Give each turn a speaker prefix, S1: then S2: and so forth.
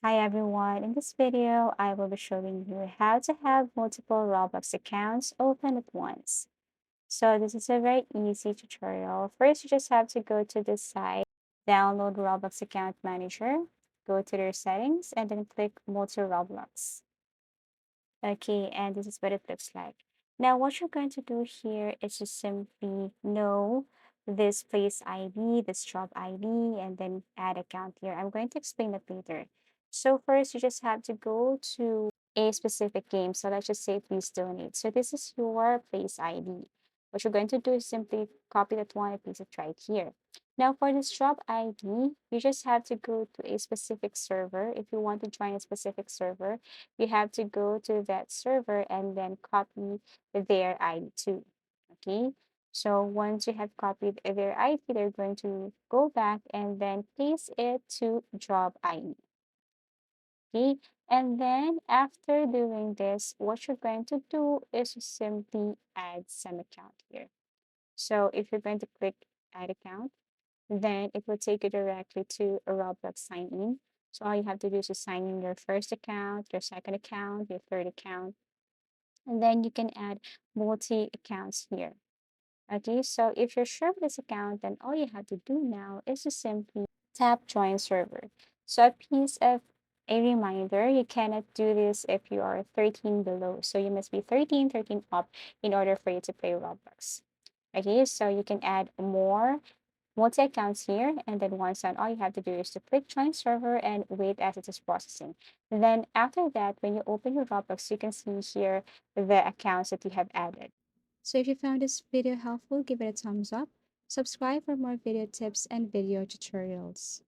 S1: Hi everyone, in this video I will be showing you how to have multiple Roblox accounts open at once. So this is a very easy tutorial. First you just have to go to this site, download Roblox Account Manager, go to their settings and then click multi Roblox. Okay, and this is what it looks like. Now, what you're going to do here is just simply know this place ID, this job ID, and then add account here. I'm going to explain that later. So first, you just have to go to a specific game. So let's just say please donate. So this is your place ID. What you're going to do is simply copy that one and paste it right here. Now for this job ID, you just have to go to a specific server. If you want to join a specific server, you have to go to that server and then copy their ID too. Okay. So once you have copied their ID, they're going to go back and then paste it to job ID. Okay. And then after doing this, what you're going to do is to simply add some account here. So if you're going to click add account, then it will take you directly to a Roblox sign in. So all you have to do is to sign in your first account, your second account, your third account, and then you can add multi accounts here. Okay, so if you're sure of this account, then all you have to do now is to simply tap join server. So a piece of a reminder, you cannot do this if you are 13 below. So you must be 13 up in order for you to play Roblox. Okay, so you can add more multi accounts here, and then once done, all you have to do is to click join server and wait as it is processing. And then after that, when you open your Roblox, you can see here the accounts that you have added. So if you found this video helpful, give it a thumbs up. Subscribe for more video tips and video tutorials.